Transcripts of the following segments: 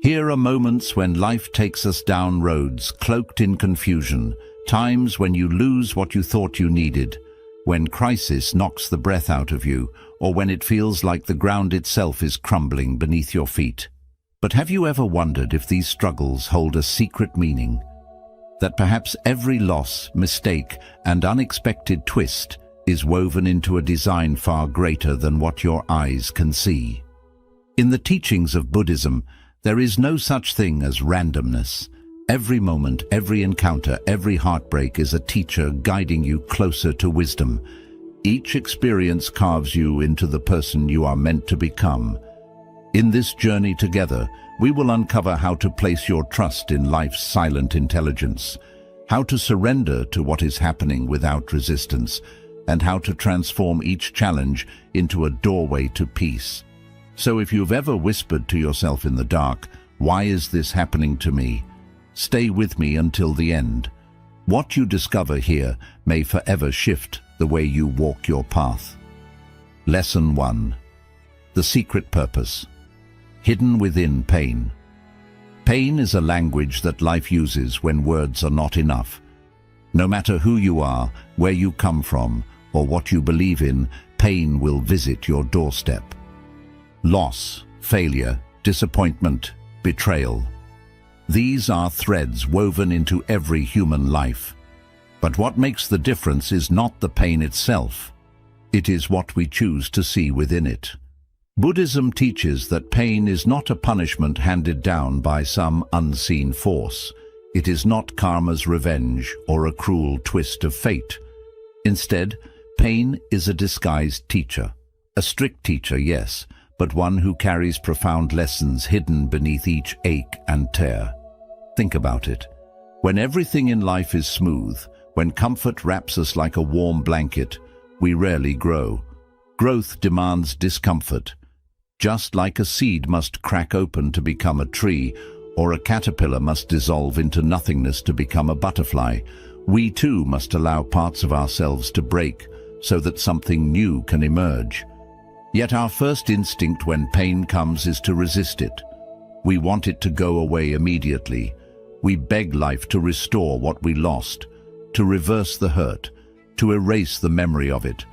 Here are moments when life takes us down roads cloaked in confusion, times when you lose what you thought you needed, when crisis knocks the breath out of you, or when it feels like the ground itself is crumbling beneath your feet. But have you ever wondered if these struggles hold a secret meaning? That perhaps every loss, mistake, and unexpected twist is woven into a design far greater than what your eyes can see. In the teachings of Buddhism, there is no such thing as randomness. Every moment, every encounter, every heartbreak is a teacher guiding you closer to wisdom. Each experience carves you into the person you are meant to become. In this journey together, we will uncover how to place your trust in life's silent intelligence, how to surrender to what is happening without resistance, and how to transform each challenge into a doorway to peace. So if you've ever whispered to yourself in the dark, "Why is this happening to me?" stay with me until the end. What you discover here may forever shift the way you walk your path. Lesson 1. The secret purpose. Hidden within pain. Pain is a language that life uses when words are not enough. No matter who you are, where you come from, or what you believe in, pain will visit your doorstep. Loss, failure, disappointment, betrayal. These are threads woven into every human life. But what makes the difference is not the pain itself. It is what we choose to see within it. Buddhism teaches that pain is not a punishment handed down by some unseen force. It is not karma's revenge or a cruel twist of fate. Instead, pain is a disguised teacher. A strict teacher, yes, but one who carries profound lessons hidden beneath each ache and tear. Think about it. When everything in life is smooth, when comfort wraps us like a warm blanket, we rarely grow. Growth demands discomfort. Just like a seed must crack open to become a tree, or a caterpillar must dissolve into nothingness to become a butterfly, we too must allow parts of ourselves to break so that something new can emerge. Yet our first instinct when pain comes is to resist it. We want it to go away immediately. We beg life to restore what we lost, to reverse the hurt, to erase the memory of it.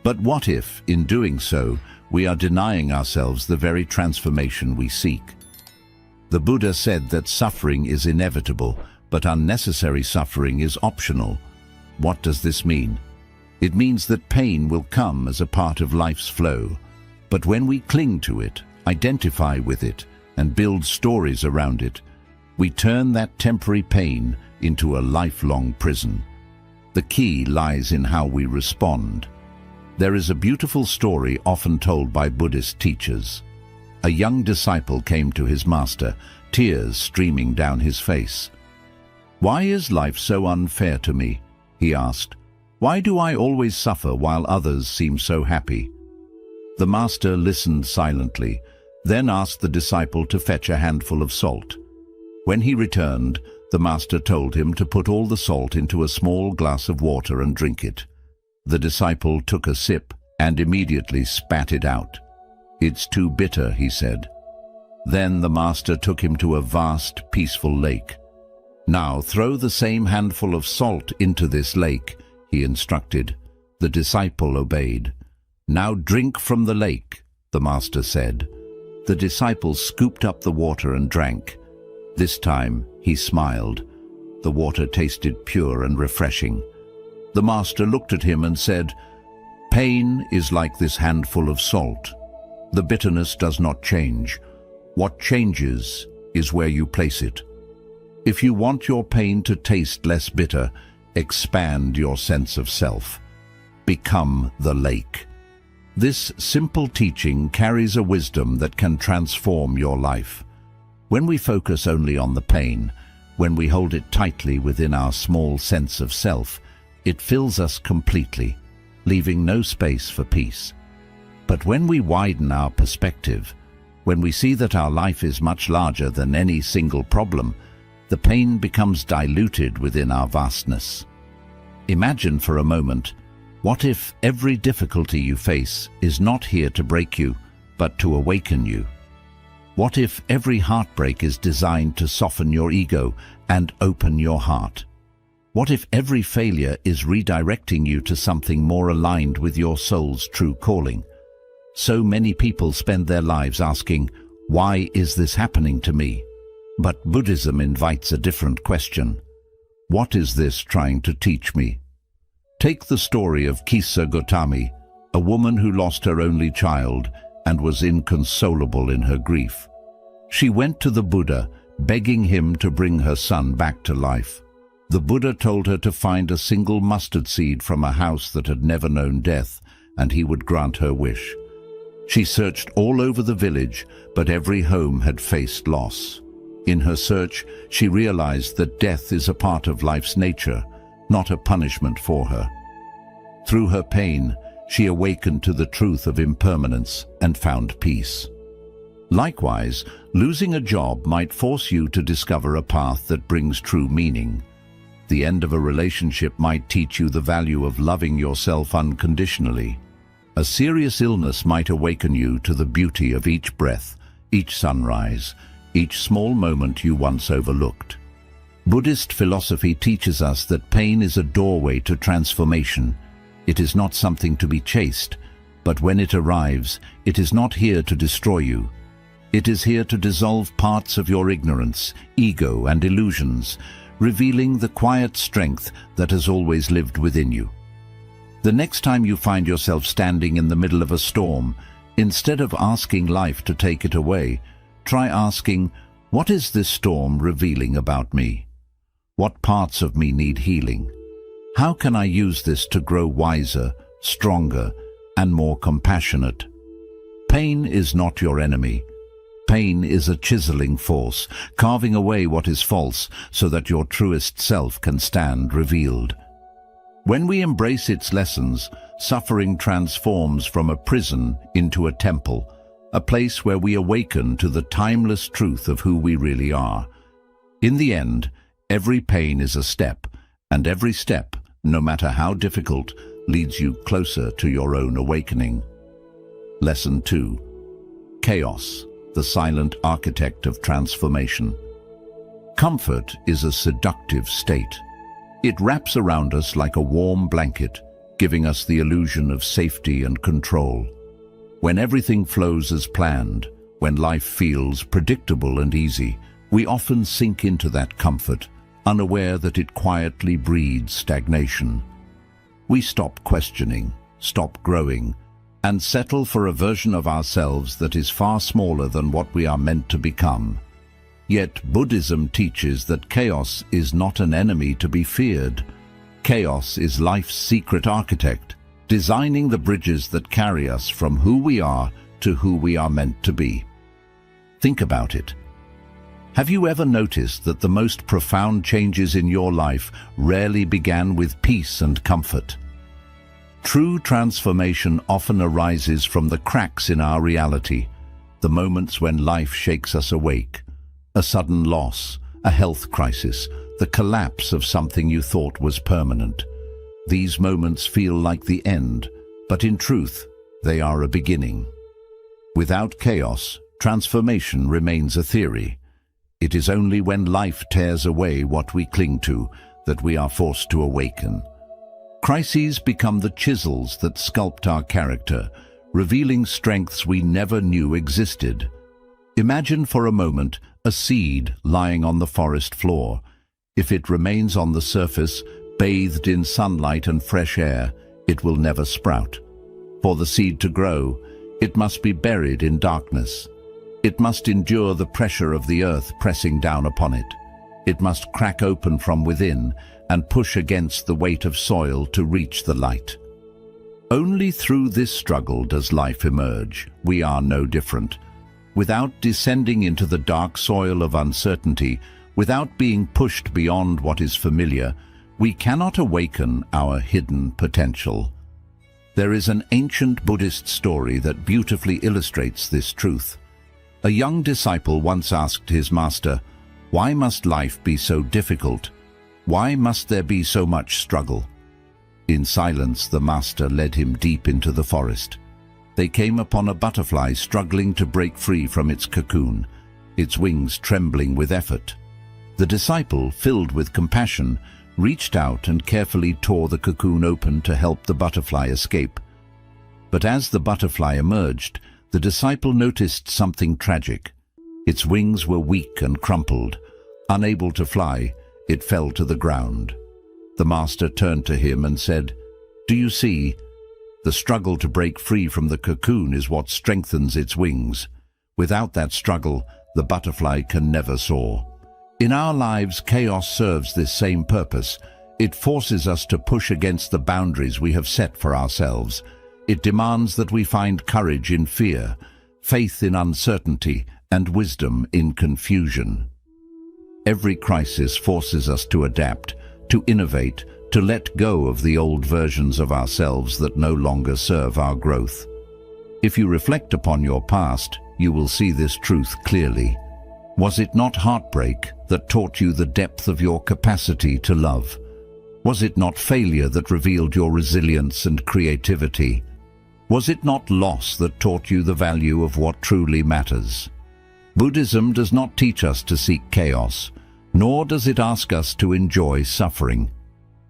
But what if, in doing so, we are denying ourselves the very transformation we seek? The Buddha said that suffering is inevitable, but unnecessary suffering is optional. What does this mean? It means that pain will come as a part of life's flow. But when we cling to it, identify with it, and build stories around it, we turn that temporary pain into a lifelong prison. The key lies in how we respond. There is a beautiful story often told by Buddhist teachers. A young disciple came to his master, tears streaming down his face. "Why is life so unfair to me?" he asked. "Why do I always suffer while others seem so happy?" The master listened silently, then asked the disciple to fetch a handful of salt. When he returned, the master told him to put all the salt into a small glass of water and drink it. The disciple took a sip and immediately spat it out. "It's too bitter," he said. Then the master took him to a vast, peaceful lake. "Now throw the same handful of salt into this lake," he instructed. The disciple obeyed. "Now drink from the lake," the master said. The disciple scooped up the water and drank. This time he smiled. The water tasted pure and refreshing. The master looked at him and said, "Pain is like this handful of salt. The bitterness does not change. What changes is where you place it. If you want your pain to taste less bitter, expand your sense of self. Become the lake." This simple teaching carries a wisdom that can transform your life. When we focus only on the pain, when we hold it tightly within our small sense of self, it fills us completely, leaving no space for peace. But when we widen our perspective, when we see that our life is much larger than any single problem, the pain becomes diluted within our vastness. Imagine for a moment, what if every difficulty you face is not here to break you, but to awaken you? What if every heartbreak is designed to soften your ego and open your heart? What if every failure is redirecting you to something more aligned with your soul's true calling? So many people spend their lives asking, why is this happening to me? But Buddhism invites a different question. What is this trying to teach me? Take the story of Kisa Gotami, a woman who lost her only child and was inconsolable in her grief. She went to the Buddha, begging him to bring her son back to life. The Buddha told her to find a single mustard seed from a house that had never known death, and he would grant her wish. She searched all over the village, but every home had faced loss. In her search, she realized that death is a part of life's nature, not a punishment for her. Through her pain, she awakened to the truth of impermanence and found peace. Likewise, losing a job might force you to discover a path that brings true meaning. The end of a relationship might teach you the value of loving yourself unconditionally. A serious illness might awaken you to the beauty of each breath, each sunrise, each small moment you once overlooked. Buddhist philosophy teaches us that pain is a doorway to transformation. It is not something to be chased, but when it arrives, it is not here to destroy you. It is here to dissolve parts of your ignorance, ego, and illusions, revealing the quiet strength that has always lived within you. The next time you find yourself standing in the middle of a storm, instead of asking life to take it away, try asking, what is this storm revealing about me? What parts of me need healing? How can I use this to grow wiser, stronger, and more compassionate? Pain is not your enemy. Pain is a chiseling force, carving away what is false so that your truest self can stand revealed. When we embrace its lessons, suffering transforms from a prison into a temple, a place where we awaken to the timeless truth of who we really are. In the end, every pain is a step, and every step, no matter how difficult, leads you closer to your own awakening. Lesson 2. Chaos, the silent architect of transformation. Comfort is a seductive state. It wraps around us like a warm blanket, giving us the illusion of safety and control. When everything flows as planned, when life feels predictable and easy, we often sink into that comfort, unaware that it quietly breeds stagnation. We stop questioning, stop growing, and settle for a version of ourselves that is far smaller than what we are meant to become. Yet Buddhism teaches that chaos is not an enemy to be feared. Chaos is life's secret architect, designing the bridges that carry us from who we are to who we are meant to be. Think about it. Have you ever noticed that the most profound changes in your life rarely began with peace and comfort? True transformation often arises from the cracks in our reality, the moments when life shakes us awake. A sudden loss, a health crisis, the collapse of something you thought was permanent. These moments feel like the end, but in truth, they are a beginning. Without chaos, transformation remains a theory. It is only when life tears away what we cling to that we are forced to awaken. Crises become the chisels that sculpt our character, revealing strengths we never knew existed. Imagine for a moment a seed lying on the forest floor. If it remains on the surface, bathed in sunlight and fresh air, it will never sprout. For the seed to grow, it must be buried in darkness. It must endure the pressure of the earth pressing down upon it. It must crack open from within and push against the weight of soil to reach the light. Only through this struggle does life emerge. We are no different. Without descending into the dark soil of uncertainty, without being pushed beyond what is familiar, we cannot awaken our hidden potential. There is an ancient Buddhist story that beautifully illustrates this truth. A young disciple once asked his master, "Why must life be so difficult? Why must there be so much struggle?" In silence, the master led him deep into the forest. they came upon a butterfly struggling to break free from its cocoon, its wings trembling with effort. The disciple, filled with compassion, reached out and carefully tore the cocoon open to help the butterfly escape. But as the butterfly emerged, the disciple noticed something tragic. Its wings were weak and crumpled. Unable to fly, it fell to the ground. The master turned to him and said, "Do you see? The struggle to break free from the cocoon is what strengthens its wings. Without that struggle, the butterfly can never soar." In our lives, chaos serves this same purpose. It forces us to push against the boundaries we have set for ourselves. It demands that we find courage in fear, faith in uncertainty, and wisdom in confusion. Every crisis forces us to adapt, to innovate, to let go of the old versions of ourselves that no longer serve our growth. If you reflect upon your past, you will see this truth clearly. Was it not heartbreak that taught you the depth of your capacity to love? Was it not failure that revealed your resilience and creativity? Was it not loss that taught you the value of what truly matters? Buddhism does not teach us to seek chaos, nor does it ask us to enjoy suffering.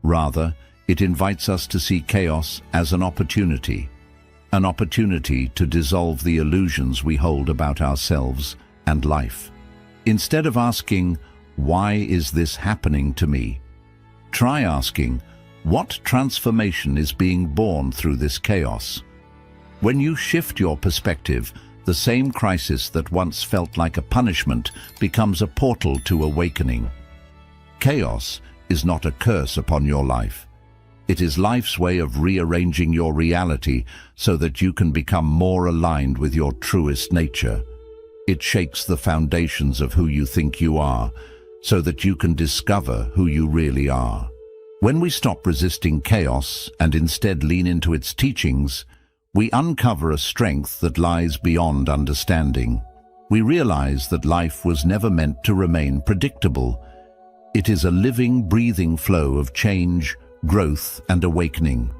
Rather, it invites us to see chaos as an opportunity to dissolve the illusions we hold about ourselves and life. Instead of asking, "Why is this happening to me?" try asking, "What transformation is being born through this chaos?" When you shift your perspective, the same crisis that once felt like a punishment becomes a portal to awakening. Chaos is not a curse upon your life. It is life's way of rearranging your reality so that you can become more aligned with your truest nature. It shakes the foundations of who you think you are, so that you can discover who you really are. When we stop resisting chaos and instead lean into its teachings, we uncover a strength that lies beyond understanding. We realize that life was never meant to remain predictable. It is a living, breathing flow of change, growth, and awakening.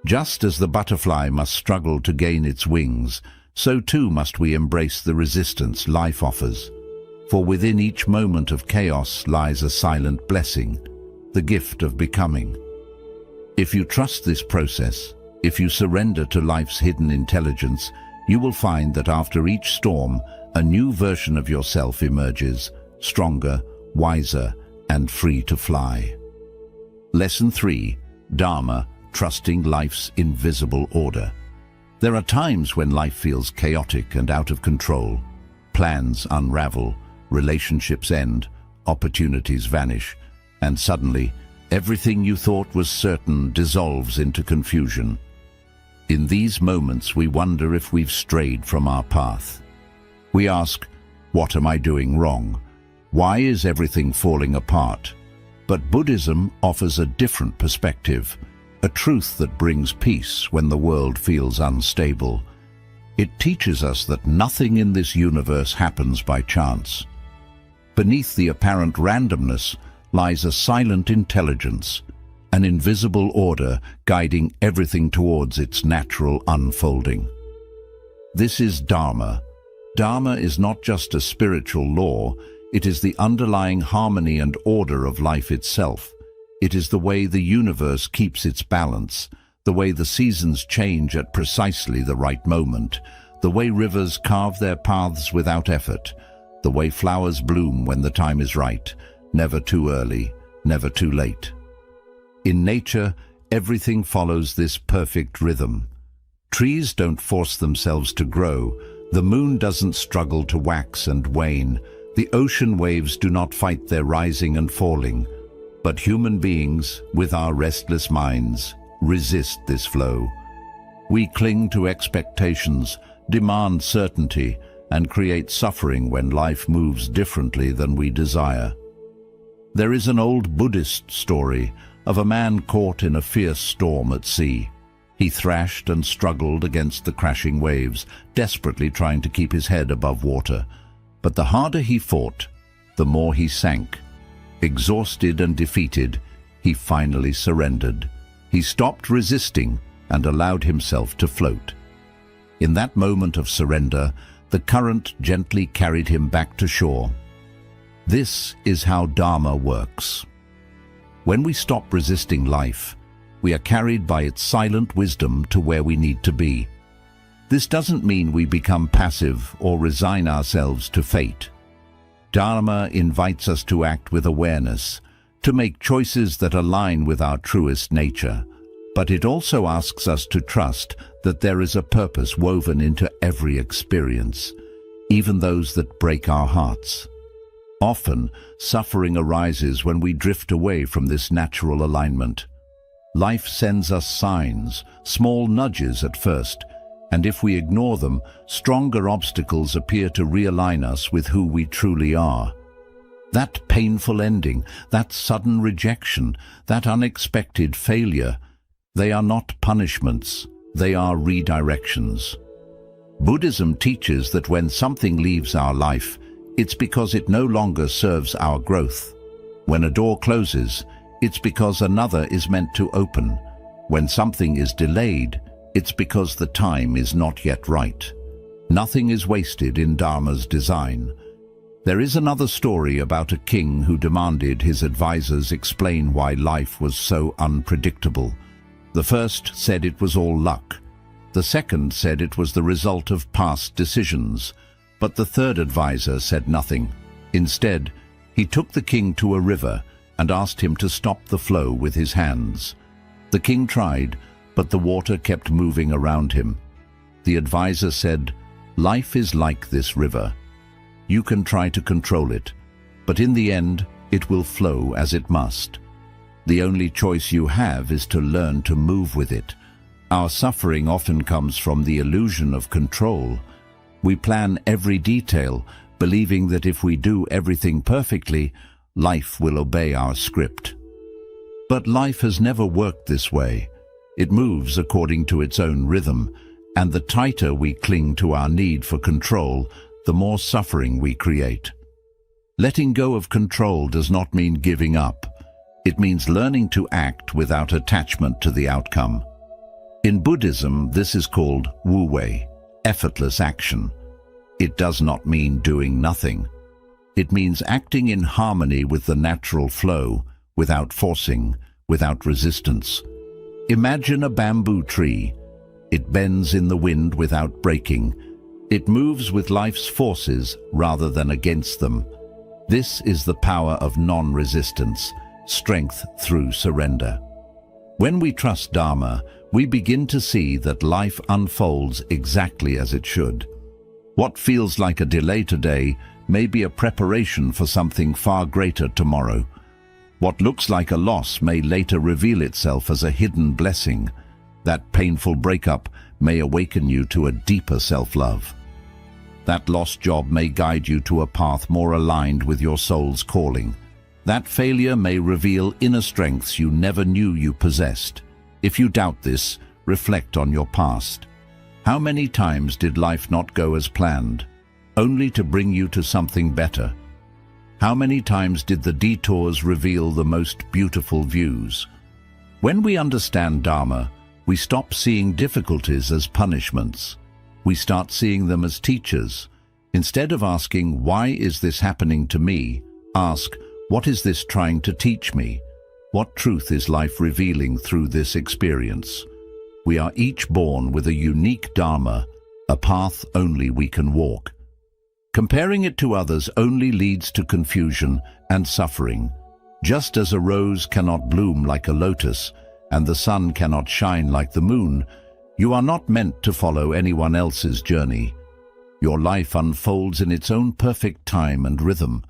Just as the butterfly must struggle to gain its wings, so too must we embrace the resistance life offers. For within each moment of chaos lies a silent blessing, the gift of becoming. If you trust this process, if you surrender to life's hidden intelligence, you will find that after each storm, a new version of yourself emerges, stronger, wiser, and free to fly. Lesson 3. Dharma, trusting life's invisible order. There are times when life feels chaotic and out of control. Plans unravel, relationships end, opportunities vanish, and suddenly, everything you thought was certain dissolves into confusion. In these moments, we wonder if we've strayed from our path. We ask, "What am I doing wrong? Why is everything falling apart?" But Buddhism offers a different perspective, a truth that brings peace when the world feels unstable. It teaches us that nothing in this universe happens by chance. Beneath the apparent randomness lies a silent intelligence, an invisible order guiding everything towards its natural unfolding. This is Dharma. Dharma is not just a spiritual law, it is the underlying harmony and order of life itself. It is the way the universe keeps its balance, the way the seasons change at precisely the right moment, the way rivers carve their paths without effort, the way flowers bloom when the time is right, never too early, never too late. In nature, everything follows this perfect rhythm. Trees don't force themselves to grow, the moon doesn't struggle to wax and wane, the ocean waves do not fight their rising and falling. But human beings, with our restless minds, resist this flow. We cling to expectations, demand certainty, and create suffering when life moves differently than we desire. There is an old Buddhist story of a man caught in a fierce storm at sea. He thrashed and struggled against the crashing waves, desperately trying to keep his head above water. But the harder he fought, the more he sank. Exhausted and defeated, he finally surrendered. He stopped resisting and allowed himself to float. In that moment of surrender, the current gently carried him back to shore. This is how Dharma works. When we stop resisting life, we are carried by its silent wisdom to where we need to be. This doesn't mean we become passive or resign ourselves to fate. Dharma invites us to act with awareness, to make choices that align with our truest nature. But it also asks us to trust that there is a purpose woven into every experience, even those that break our hearts. Often, suffering arises when we drift away from this natural alignment. Life sends us signs, small nudges at first, and if we ignore them, stronger obstacles appear to realign us with who we truly are. That painful ending, that sudden rejection, that unexpected failure, they are not punishments, they are redirections. Buddhism teaches that when something leaves our life, it's because it no longer serves our growth. When a door closes, it's because another is meant to open. When something is delayed, it's because the time is not yet right. Nothing is wasted in Dharma's design. There is another story about a king who demanded his advisors explain why life was so unpredictable. The first said it was all luck. The second said it was the result of past decisions. But the third advisor said nothing. Instead, he took the king to a river and asked him to stop the flow with his hands. The king tried, but the water kept moving around him. The advisor said, "Life is like this river. You can try to control it, but in the end, it will flow as it must. The only choice you have is to learn to move with it." Our suffering often comes from the illusion of control. We plan every detail, believing that if we do everything perfectly, life will obey our script. But life has never worked this way. It moves according to its own rhythm, and the tighter we cling to our need for control, the more suffering we create. Letting go of control does not mean giving up. It means learning to act without attachment to the outcome. In Buddhism, this is called wu-wei, effortless action. It does not mean doing nothing. It means acting in harmony with the natural flow, without forcing, without resistance. Imagine a bamboo tree. It bends in the wind without breaking. It moves with life's forces rather than against them. This is the power of non-resistance, strength through surrender. When we trust Dharma, we begin to see that life unfolds exactly as it should. What feels like a delay today may be a preparation for something far greater tomorrow. What looks like a loss may later reveal itself as a hidden blessing. That painful breakup may awaken you to a deeper self-love. That lost job may guide you to a path more aligned with your soul's calling. That failure may reveal inner strengths you never knew you possessed. If you doubt this, reflect on your past. How many times did life not go as planned, only to bring you to something better? How many times did the detours reveal the most beautiful views? When we understand Dharma, we stop seeing difficulties as punishments. We start seeing them as teachers. Instead of asking, "Why is this happening to me?" ask, "What is this trying to teach me? What truth is life revealing through this experience?" We are each born with a unique Dharma, a path only we can walk. Comparing it to others only leads to confusion and suffering. Just as a rose cannot bloom like a lotus, and the sun cannot shine like the moon, you are not meant to follow anyone else's journey. Your life unfolds in its own perfect time and rhythm.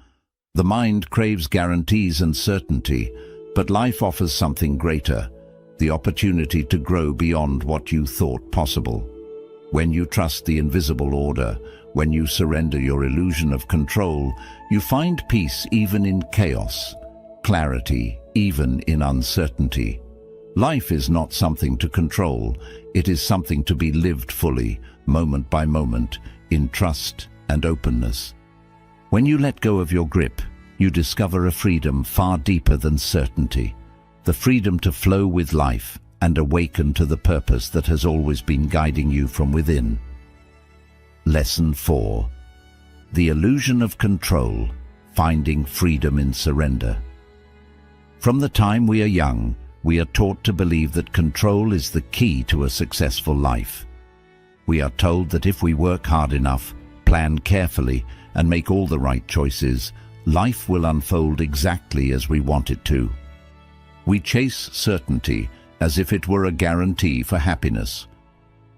The mind craves guarantees and certainty, but life offers something greater, the opportunity to grow beyond what you thought possible. When you trust the invisible order, when you surrender your illusion of control, you find peace even in chaos, clarity even in uncertainty. Life is not something to control, it is something to be lived fully, moment by moment, in trust and openness. When you let go of your grip, you discover a freedom far deeper than certainty, the freedom to flow with life and awaken to the purpose that has always been guiding you from within. Lesson 4. The illusion of control, finding freedom in surrender. From the time we are young, we are taught to believe that control is the key to a successful life. We are told that if we work hard enough, plan carefully, and make all the right choices, life will unfold exactly as we want it to. We chase certainty as if it were a guarantee for happiness.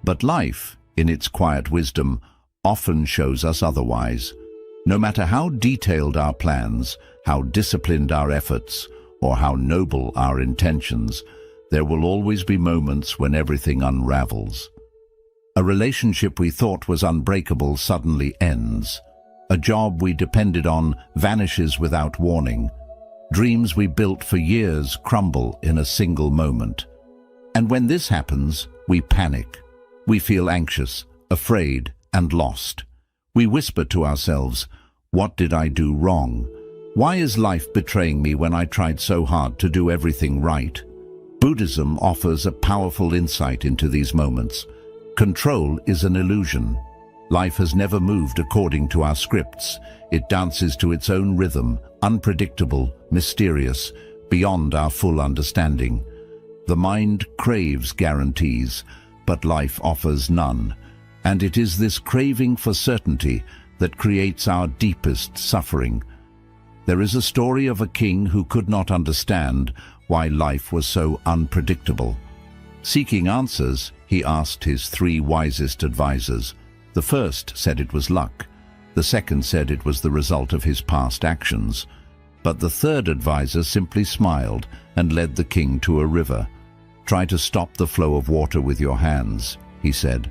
But life, in its quiet wisdom, often shows us otherwise. No matter how detailed our plans, how disciplined our efforts, or how noble our intentions, there will always be moments when everything unravels. A relationship we thought was unbreakable suddenly ends. A job we depended on vanishes without warning. Dreams we built for years crumble in a single moment. And when this happens, we panic. We feel anxious, afraid, and lost. We whisper to ourselves, "What did I do wrong? Why is life betraying me when I tried so hard to do everything right?" Buddhism offers a powerful insight into these moments. Control is an illusion. Life has never moved according to our scripts. It dances to its own rhythm, unpredictable, mysterious, beyond our full understanding. The mind craves guarantees, but life offers none. And it is this craving for certainty that creates our deepest suffering. There is a story of a king who could not understand why life was so unpredictable. Seeking answers, he asked his 3 wisest advisors. The first said it was luck. The second said it was the result of his past actions. But the third advisor simply smiled and led the king to a river. "Try to stop the flow of water with your hands," he said.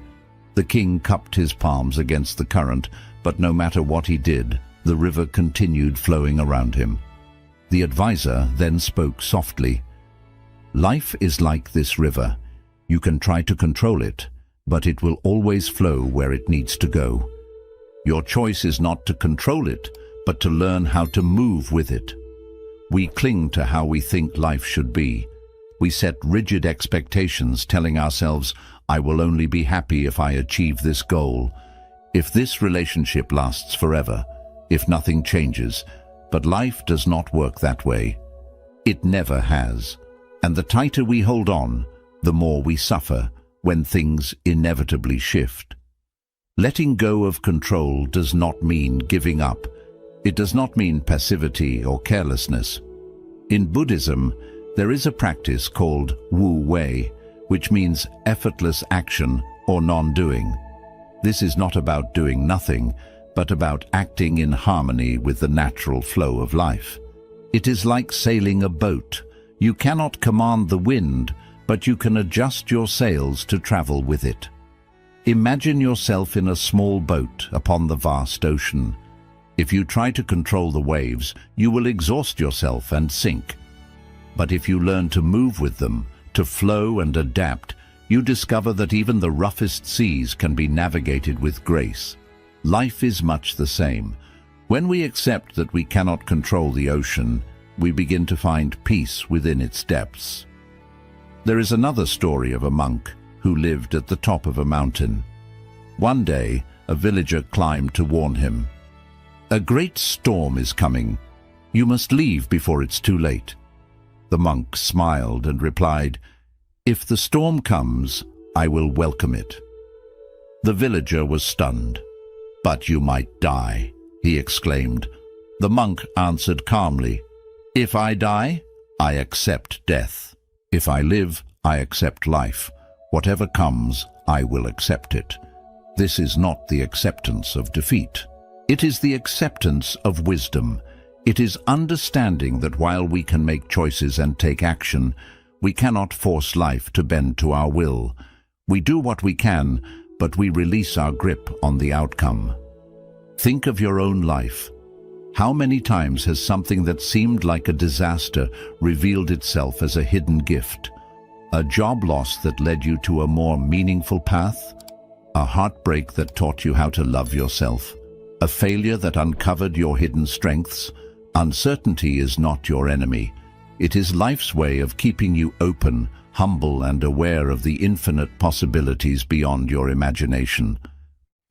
The king cupped his palms against the current, but no matter what he did, the river continued flowing around him. The advisor then spoke softly. "Life is like this river. You can try to control it, but it will always flow where it needs to go. Your choice is not to control it, but to learn how to move with it." We cling to how we think life should be. We set rigid expectations, telling ourselves, "I will only be happy if I achieve this goal, if this relationship lasts forever, if nothing changes." But life does not work that way. It never has. And the tighter we hold on, the more we suffer when things inevitably shift. Letting go of control does not mean giving up. It does not mean passivity or carelessness. In Buddhism, there is a practice called Wu Wei, which means effortless action or non-doing. This is not about doing nothing, but about acting in harmony with the natural flow of life. It is like sailing a boat. You cannot command the wind, but you can adjust your sails to travel with it. Imagine yourself in a small boat upon the vast ocean. If you try to control the waves, you will exhaust yourself and sink. But if you learn to move with them, to flow and adapt, you discover that even the roughest seas can be navigated with grace. Life is much the same. When we accept that we cannot control the ocean, we begin to find peace within its depths. There is another story of a monk who lived at the top of a mountain. One day, a villager climbed to warn him. "A great storm is coming. You must leave before it's too late." The monk smiled and replied, "If the storm comes, I will welcome it." The villager was stunned. "But you might die," he exclaimed. The monk answered calmly, "If I die, I accept death. If I live, I accept life. Whatever comes, I will accept it." This is not the acceptance of defeat. It is the acceptance of wisdom. It is understanding that while we can make choices and take action, we cannot force life to bend to our will. We do what we can, but we release our grip on the outcome. Think of your own life. How many times has something that seemed like a disaster revealed itself as a hidden gift? A job loss that led you to a more meaningful path? A heartbreak that taught you how to love yourself? A failure that uncovered your hidden strengths? Uncertainty is not your enemy. It is life's way of keeping you open, humble, and aware of the infinite possibilities beyond your imagination.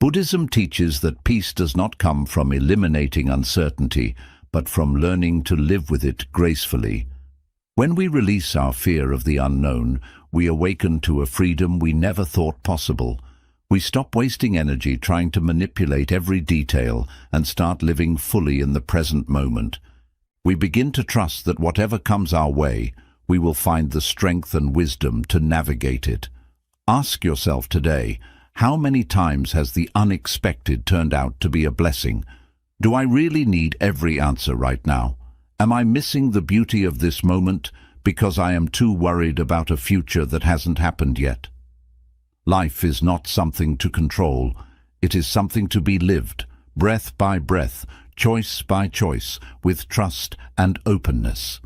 Buddhism teaches that peace does not come from eliminating uncertainty, but from learning to live with it gracefully. When we release our fear of the unknown, we awaken to a freedom we never thought possible. We stop wasting energy trying to manipulate every detail and start living fully in the present moment. We begin to trust that whatever comes our way, we will find the strength and wisdom to navigate it. Ask yourself today, how many times has the unexpected turned out to be a blessing? Do I really need every answer right now? Am I missing the beauty of this moment because I am too worried about a future that hasn't happened yet? Life is not something to control. It is something to be lived, breath by breath, choice by choice, with trust and openness.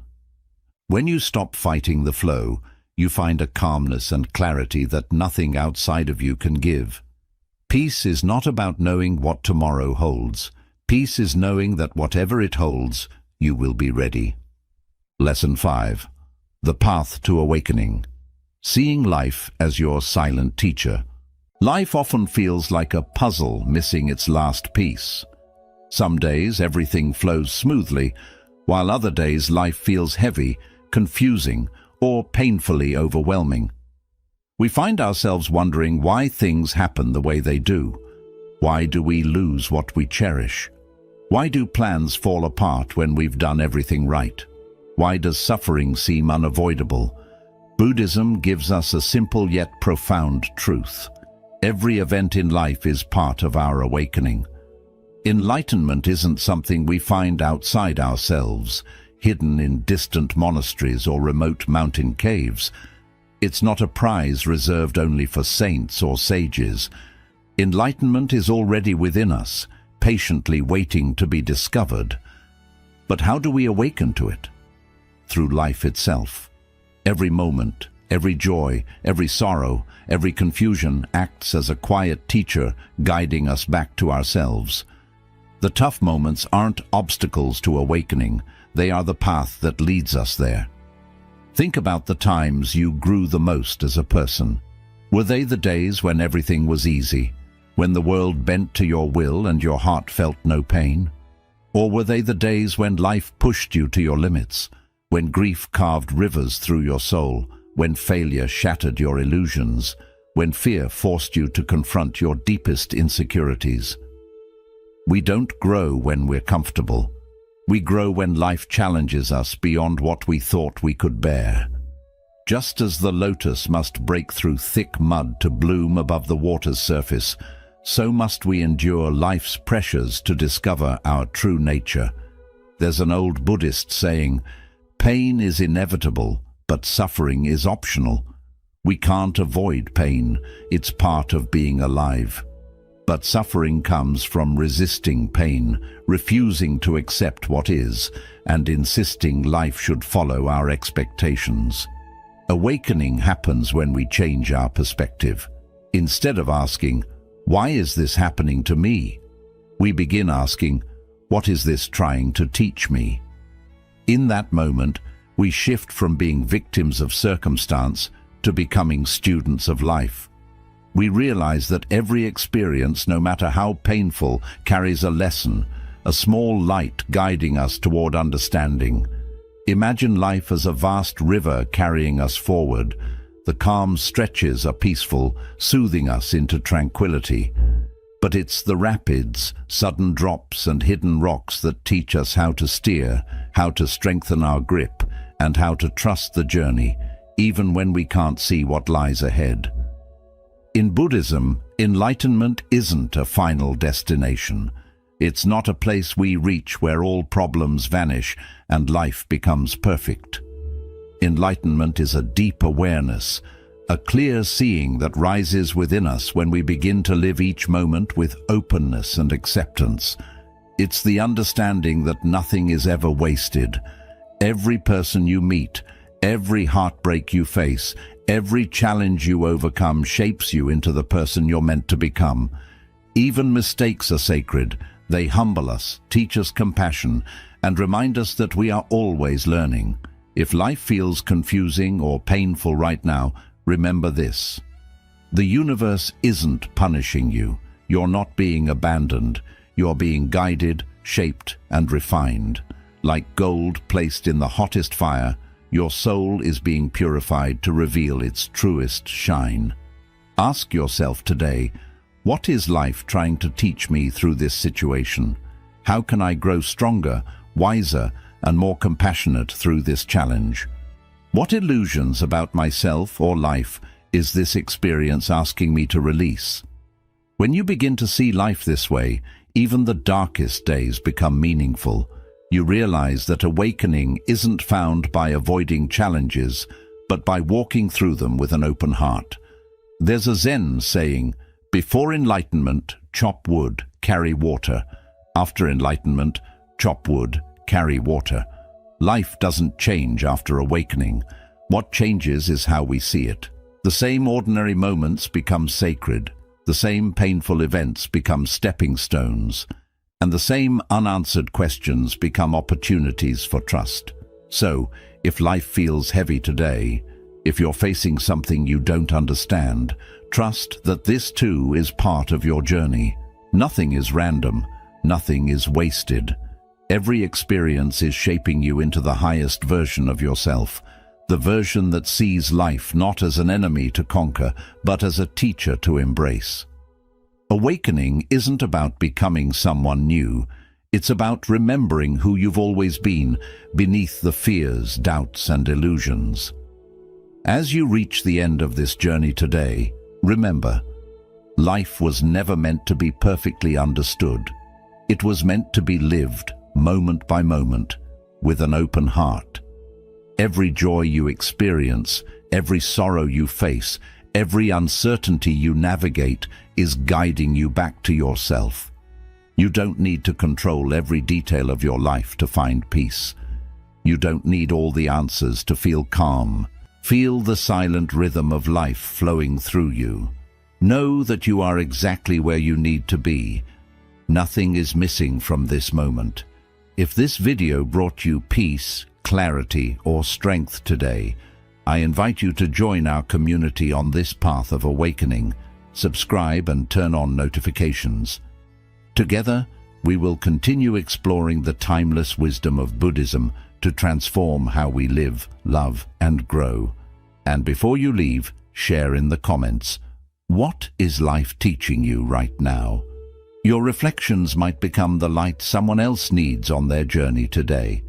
When you stop fighting the flow, you find a calmness and clarity that nothing outside of you can give. Peace is not about knowing what tomorrow holds. Peace is knowing that whatever it holds, you will be ready. Lesson 5. The Path to Awakening. Seeing life as your silent teacher. Life often feels like a puzzle missing its last piece. Some days everything flows smoothly, while other days life feels heavy, confusing, or painfully overwhelming. We find ourselves wondering why things happen the way they do. Why do we lose what we cherish? Why do plans fall apart when we've done everything right? Why does suffering seem unavoidable? Buddhism gives us a simple yet profound truth. Every event in life is part of our awakening. Enlightenment isn't something we find outside ourselves, hidden in distant monasteries or remote mountain caves. It's not a prize reserved only for saints or sages. Enlightenment is already within us, patiently waiting to be discovered. But how do we awaken to it? Through life itself. Every moment, every joy, every sorrow, every confusion acts as a quiet teacher guiding us back to ourselves. The tough moments aren't obstacles to awakening, they are the path that leads us there. Think about the times you grew the most as a person. Were they the days when everything was easy, when the world bent to your will and your heart felt no pain? Or were they the days when life pushed you to your limits, when grief carved rivers through your soul, when failure shattered your illusions, when fear forced you to confront your deepest insecurities? We don't grow when we're comfortable. We grow when life challenges us beyond what we thought we could bear. Just as the lotus must break through thick mud to bloom above the water's surface, so must we endure life's pressures to discover our true nature. There's an old Buddhist saying, "Pain is inevitable, but suffering is optional." We can't avoid pain, it's part of being alive. But suffering comes from resisting pain, refusing to accept what is, and insisting life should follow our expectations. Awakening happens when we change our perspective. Instead of asking, "Why is this happening to me?" we begin asking, "What is this trying to teach me?" In that moment, we shift from being victims of circumstance to becoming students of life. We realize that every experience, no matter how painful, carries a lesson, a small light guiding us toward understanding. Imagine life as a vast river carrying us forward. The calm stretches are peaceful, soothing us into tranquility. But it's the rapids, sudden drops and hidden rocks that teach us how to steer, how to strengthen our grip, and how to trust the journey, even when we can't see what lies ahead. In Buddhism, enlightenment isn't a final destination. It's not a place we reach where all problems vanish and life becomes perfect. Enlightenment is a deep awareness, a clear seeing that rises within us when we begin to live each moment with openness and acceptance. It's the understanding that nothing is ever wasted. Every person you meet, every heartbreak you face, every challenge you overcome shapes you into the person you're meant to become. Even mistakes are sacred. They humble us, teach us compassion, and remind us that we are always learning. If life feels confusing or painful right now, remember this. The universe isn't punishing you. You're not being abandoned. You're being guided, shaped, and refined. Like gold placed in the hottest fire, your soul is being purified to reveal its truest shine. Ask yourself today, what is life trying to teach me through this situation? How can I grow stronger, wiser, and more compassionate through this challenge? What illusions about myself or life is this experience asking me to release? When you begin to see life this way, even the darkest days become meaningful. You realize that awakening isn't found by avoiding challenges, but by walking through them with an open heart. There's a Zen saying, before enlightenment, chop wood, carry water. After enlightenment, chop wood, carry water. Life doesn't change after awakening. What changes is how we see it. The same ordinary moments become sacred. The same painful events become stepping stones. And the same unanswered questions become opportunities for trust. So, if life feels heavy today, if you're facing something you don't understand, trust that this too is part of your journey. Nothing is random. Nothing is wasted. Every experience is shaping you into the highest version of yourself, the version that sees life not as an enemy to conquer, but as a teacher to embrace. Awakening isn't about becoming someone new. It's about remembering who you've always been, beneath the fears, doubts, and illusions. As you reach the end of this journey today, remember, life was never meant to be perfectly understood. It was meant to be lived, moment by moment, with an open heart. Every joy you experience, every sorrow you face, every uncertainty you navigate is guiding you back to yourself. You don't need to control every detail of your life to find peace. You don't need all the answers to feel calm. Feel the silent rhythm of life flowing through you. Know that you are exactly where you need to be. Nothing is missing from this moment. If this video brought you peace, clarity, or strength today, I invite you to join our community on this path of awakening. Subscribe and turn on notifications. Together, we will continue exploring the timeless wisdom of Buddhism to transform how we live, love, and grow. And before you leave, share in the comments, what is life teaching you right now? Your reflections might become the light someone else needs on their journey today.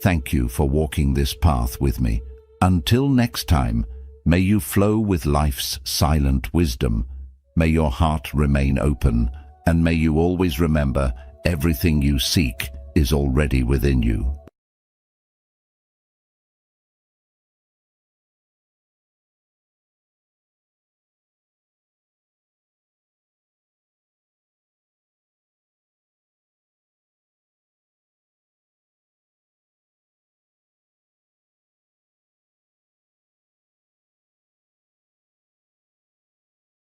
Thank you for walking this path with me. Until next time, may you flow with life's silent wisdom. May your heart remain open, and may you always remember everything you seek is already within you.